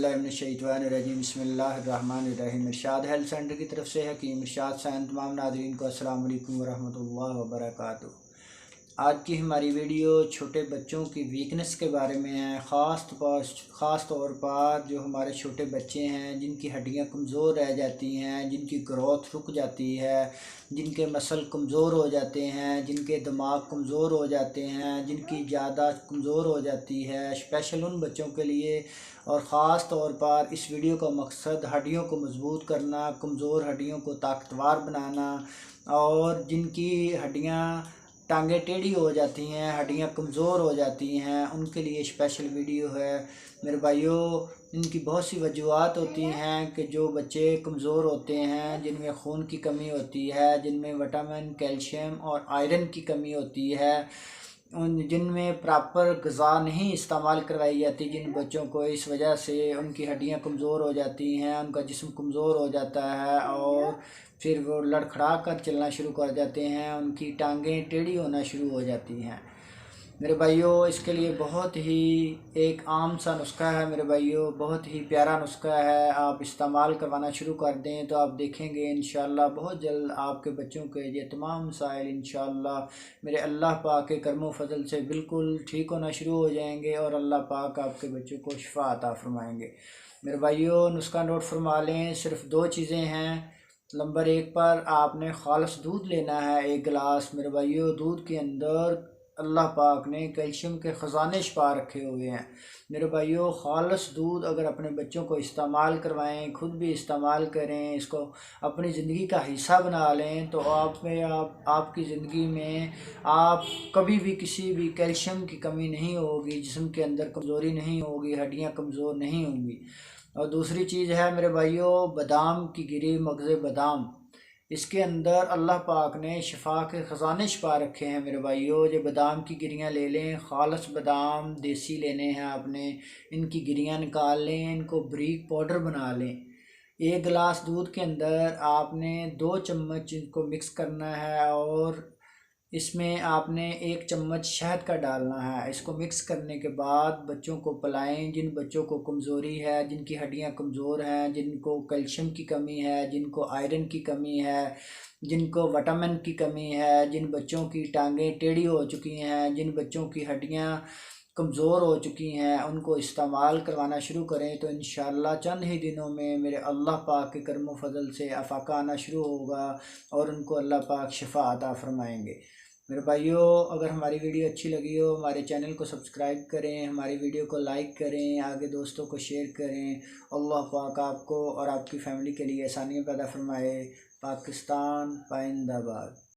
باللہ من الشیطان الرجیم بسم اللہ الرحمن الرحیم۔ ارشاد ہیلتھ سینٹر کی طرف سے حکیم ارشاد سائن تمام ناظرین کو السلام علیکم ورحمۃ اللہ وبرکاتہ۔ آج کی ہماری ویڈیو چھوٹے بچوں کی ویکنس کے بارے میں ہے، خاص طور پر جو ہمارے چھوٹے بچے ہیں جن کی ہڈیاں کمزور رہ جاتی ہیں، جن کی گروتھ رک جاتی ہے، جن کے مسل کمزور ہو جاتے ہیں، جن کے دماغ کمزور ہو جاتے ہیں، جن کی یادداشت کمزور ہو جاتی ہے، اسپیشل ان بچوں کے لیے اور خاص طور پر اس ویڈیو کا مقصد ہڈیوں کو مضبوط کرنا، کمزور ہڈیوں کو طاقتور بنانا، اور جن کی ہڈیاں ٹانگیں ٹیڑھی ہو جاتی ہیں، ہڈیاں کمزور ہو جاتی ہیں، ان کے لیے اسپیشل ویڈیو ہے میرے بھائیوں۔ ان کی بہت سی وجوہات ہوتی ہیں کہ جو بچے کمزور ہوتے ہیں، جن میں خون کی کمی ہوتی ہے، جن میں وٹامن، کیلشیم اور آئرن کی کمی ہوتی ہے، جن میں پراپر غذا نہیں استعمال کروائی جاتی جن بچوں کو، اس وجہ سے ان کی ہڈیاں کمزور ہو جاتی ہیں، ان کا جسم کمزور ہو جاتا ہے اور پھر وہ لڑکھڑا کر چلنا شروع کر جاتے ہیں، ان کی ٹانگیں ٹیڑھی ہونا شروع ہو جاتی ہیں میرے بھائیوں۔ اس کے لیے بہت ہی ایک عام سا نسخہ ہے میرے بھائیوں، بہت ہی پیارا نسخہ ہے، آپ استعمال کروانا شروع کر دیں تو آپ دیکھیں گے انشاءاللہ بہت جلد آپ کے بچوں کے یہ تمام مسائل انشاءاللہ میرے اللہ پاک کے کرم و فضل سے بالکل ٹھیک ہونا شروع ہو جائیں گے، اور اللہ پاک آپ کے بچوں کو شفا عطا فرمائیں گے میرے بھائیوں۔ نسخہ نوٹ فرما لیں، صرف 2 چیزیں ہیں۔ نمبر 1 پر آپ نے خالص دودھ لینا ہے 1 گلاس میرے بھائیوں۔ دودھ کے اندر اللہ پاک نے کیلشیم کے خزانے چھپا رکھے ہوئے ہیں میرے بھائیوں۔ خالص دودھ اگر اپنے بچوں کو استعمال کروائیں، خود بھی استعمال کریں، اس کو اپنی زندگی کا حصہ بنا لیں تو آپ کی زندگی میں آپ کبھی بھی کسی بھی کیلشیم کی کمی نہیں ہوگی، جسم کے اندر کمزوری نہیں ہوگی، ہڈیاں کمزور نہیں ہوں گی۔ اور دوسری چیز ہے میرے بھائیوں، بادام کی گری، مغز بادام، اس کے اندر اللہ پاک نے شفا کے خزانے چھپا رکھے ہیں میرے بھائیوں۔ یہ بادام کی گریاں لے لیں، خالص بادام دیسی لینے ہیں آپ نے، ان کی گریاں نکال لیں، ان کو بریک پاؤڈر بنا لیں۔ 1 گلاس دودھ کے اندر آپ نے 2 چمچ ان کو مکس کرنا ہے، اور اس میں آپ نے 1 چمچ شہد کا ڈالنا ہے۔ اس کو مکس کرنے کے بعد بچوں کو پلائیں، جن بچوں کو کمزوری ہے، جن کی ہڈیاں کمزور ہیں، جن کو کیلشیم کی کمی ہے، جن کو آئرن کی کمی ہے، جن کو وٹامن کی کمی ہے، جن بچوں کی ٹانگیں ٹیڑھی ہو چکی ہیں، جن بچوں کی ہڈیاں کمزور ہو چکی ہیں، ان کو استعمال کروانا شروع کریں تو انشاءاللہ چند ہی دنوں میں میرے اللہ پاک کے کرم و فضل سے افاقہ آنا شروع ہوگا، اور ان کو اللہ پاک شفا عطا فرمائیں گے میرے بھائیوں۔ اگر ہماری ویڈیو اچھی لگی ہو ہمارے چینل کو سبسکرائب کریں، ہماری ویڈیو کو لائک کریں، آگے دوستوں کو شیئر کریں۔ اللہ پاک آپ کو اور آپ کی فیملی کے لیے آسانیاں پیدا فرمائے۔ پاکستان پائندہ باد۔